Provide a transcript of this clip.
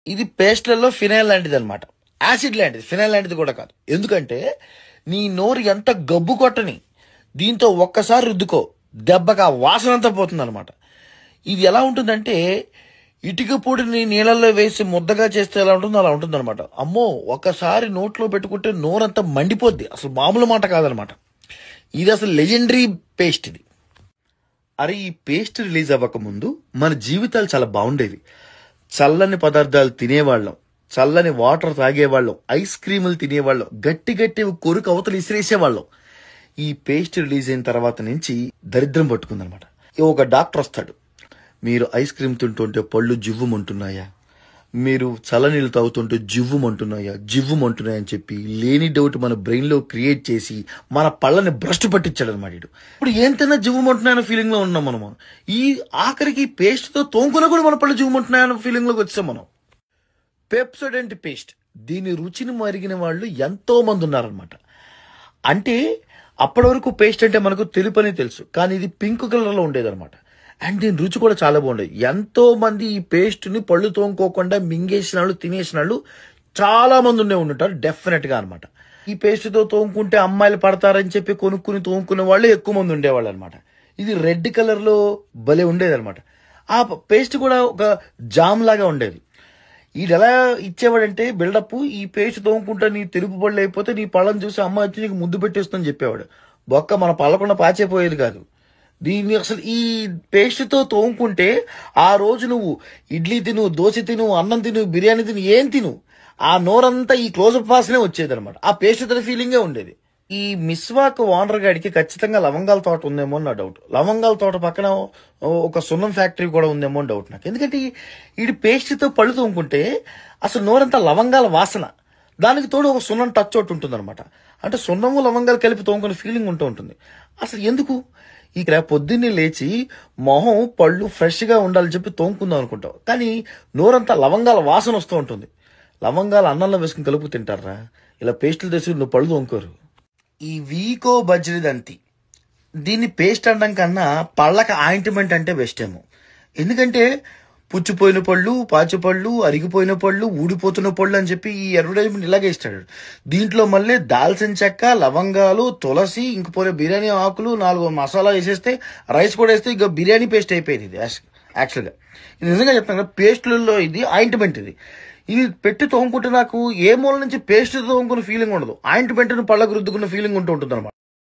ఇది పేస్ట్లలో ఫినైల్ లాంటిది అనమాట. యాసిడ్ లాంటిది, ఫినైల్ లాంటిది కూడా కాదు. ఎందుకంటే నీ నోరు ఎంత గబ్బు కొట్టని దీంతో ఒక్కసారి రుద్దుకో, దెబ్బకి ఆ వాసన అంతా పోతుంది అనమాట. ఇది ఎలా ఉంటుందంటే ఇటుక పొడిని నీళ్ళల్లో వేసి ముద్దగా చేస్తే ఎలా ఉంటుందో అలా ఉంటుంది అనమాట. అమ్మో, ఒక్కసారి నోట్లో పెట్టుకుంటే నోరంతా మండిపోద్ది. అసలు మామూలు మాట కాదనమాట. ఇది అసలు లెజెండరీ పేస్ట్ ఇది. అరే, ఈ పేస్ట్ రిలీజ్ అవ్వకముందు మన జీవితాలు చాలా బాగుండేవి. చల్లని పదార్థాలు తినేవాళ్ళం, చల్లని వాటర్ తాగేవాళ్ళం, ఐస్ క్రీములు తినేవాళ్ళం, గట్టి గట్టి కొరుకు అవతలు ఇసిరేసేవాళ్ళం. ఈ పేస్ట్ రిలీజ్ అయిన తర్వాత నుంచి దరిద్రం పట్టుకుందనమాట. ఒక డాక్టర్ వస్తాడు, మీరు ఐస్ క్రీమ్ తింటుంటే పళ్ళు జివ్వుమంటున్నాయా, మీరు చల్లనీళ్ళు తాగుతుంటే జివ్వుమంటున్నాయా అని చెప్పి లేని డౌట్ మన బ్రెయిన్ లో క్రియేట్ చేసి మన పళ్ళని భ్రష్టు పట్టించాడు అనమాట. ఇప్పుడు ఏం తిన్నా జివ్వుమంటున్నాయన్న ఫీలింగ్ లో ఉన్నాం మనము. ఈ ఆఖరికి పేస్ట్ తో తోముకున్నా కూడా మన పళ్ళు జివ్వుమంటున్నాయన్న ఫీలింగ్ లోకి వచ్చాం మనం. పెప్సోడెంట్ పేస్ట్, దీని రుచిని మరిగిన వాళ్ళు ఎంతో మంది ఉన్నారనమాట. అంటే అప్పటి వరకు పేస్ట్ అంటే మనకు తెలుపని తెలుసు, కానీ ఇది పింక్ కలర్ లో ఉండేదన్నమాట. అండ్ దీని రుచి కూడా చాలా బాగుండేది. ఎంతో మంది ఈ పేస్ట్ ని పళ్ళు తోముకోకుండా మింగేసిన వాళ్ళు, తినేసిన వాళ్ళు చాలా మంది ఉంటుంటారు డెఫినెట్ గా అనమాట. ఈ పేస్ట్ తో తోముకుంటే అమ్మాయిలు పడతారని చెప్పి కొనుక్కుని తోముకునే వాళ్ళు ఎక్కువ మంది ఉండేవాళ్ళు అనమాట. ఇది రెడ్ కలర్ లో భలే ఉండేది అనమాట. ఆ పేస్ట్ కూడా ఒక జామ్ లాగా ఉండేది. ఇది ఎలా ఇచ్చేవాడంటే బిల్డప్, ఈ పేస్ట్ తోముకుంటా నీ తెలుపు పళ్ళు అయిపోతే నీ పళ్ళని చూసి అమ్మ వచ్చి నీకు ముద్దు పెట్టేస్తుందని చెప్పేవాడు. బొక్క మన పళ్ళకుండా పాచైపోయేది కాదు. దీన్ని అసలు ఈ పేస్ట్ తో తోముకుంటే ఆ రోజు నువ్వు ఇడ్లీ తిను, దోశ తిను, అన్నం తిను, బిర్యానీ తిను, ఏం తిను, ఆ నోరంతా ఈ క్లోజప్ వాసనే వచ్చేది అనమాట. ఆ పేస్ట్ తో ఫీలింగే ఉండేది. ఈ మిస్వాక్ ఓనర్ గాడికి ఖచ్చితంగా లవంగాల తోట ఉందేమో అని నా డౌట్. లవంగాల తోట పక్కన ఒక సున్నం ఫ్యాక్టరీ కూడా ఉందేమో అని డౌట్ నాకు. ఎందుకంటే ఈ పేస్ట్ తో పళ్ళు తోముకుంటే అసలు నోరంతా లవంగాల వాసన, దానికి తోడు ఒక సున్నం టచ్ ఒకటి ఉంటుంది అనమాట. అంటే సున్నము లవంగాలు కలిపి తోముకునే ఫీలింగ్ ఉంటుంది. అసలు ఎందుకు ఇక్కడ పొద్దున్నే లేచి మొహం పళ్ళు ఫ్రెష్ గా ఉండాలని చెప్పి తోముకుందాం అనుకుంటావు, కానీ నోరంతా లవంగాల వాసన వస్తూ ఉంటుంది. లవంగాలు అన్నంలో వేసుకుని కలుపు తింటారా? ఇలా పేస్టులు తెచ్చి నువ్వు పళ్ళు తోముకోరు. ఈ వీకో బజ్రిదంతి, దీన్ని పేస్ట్ అనడం కన్నా పళ్ళకి ఆయింట్మెంట్ అంటే బెస్ట్ ఏమో. ఎందుకంటే పుచ్చిపోయిన పళ్ళు, పాచిపళ్ళు, అరిగిపోయిన పళ్ళు, ఊడిపోతున్న పళ్ళు అని చెప్పి ఈ అడ్వర్టైజ్మెంట్ ఇలాగే ఇస్తాడు. దీంట్లో మళ్ళీ దాల్చిన చెక్క, లవంగాలు, తులసి, ఇంకపోతే బిర్యానీ ఆకులు, 4 మసాలా వేసేస్తే, రైస్ కూడా వేస్తే ఇక బిర్యానీ పేస్ట్ అయిపోయింది. ఇది యాక్చువల్గా ఇది నిజంగా చెప్తాను కదా, పేస్టులలో ఇది ఆయింట్మెంట్. ఇది పెట్టి తోముకుంటే నాకు ఏ మూల నుంచి పేస్ట్ తోముకున్న ఫీలింగ్ ఉండదు, ఆయింట్మెంట్ పళ్ళకు రుద్దుకున్న ఫీలింగ్ ఉంటుంది అనమాట.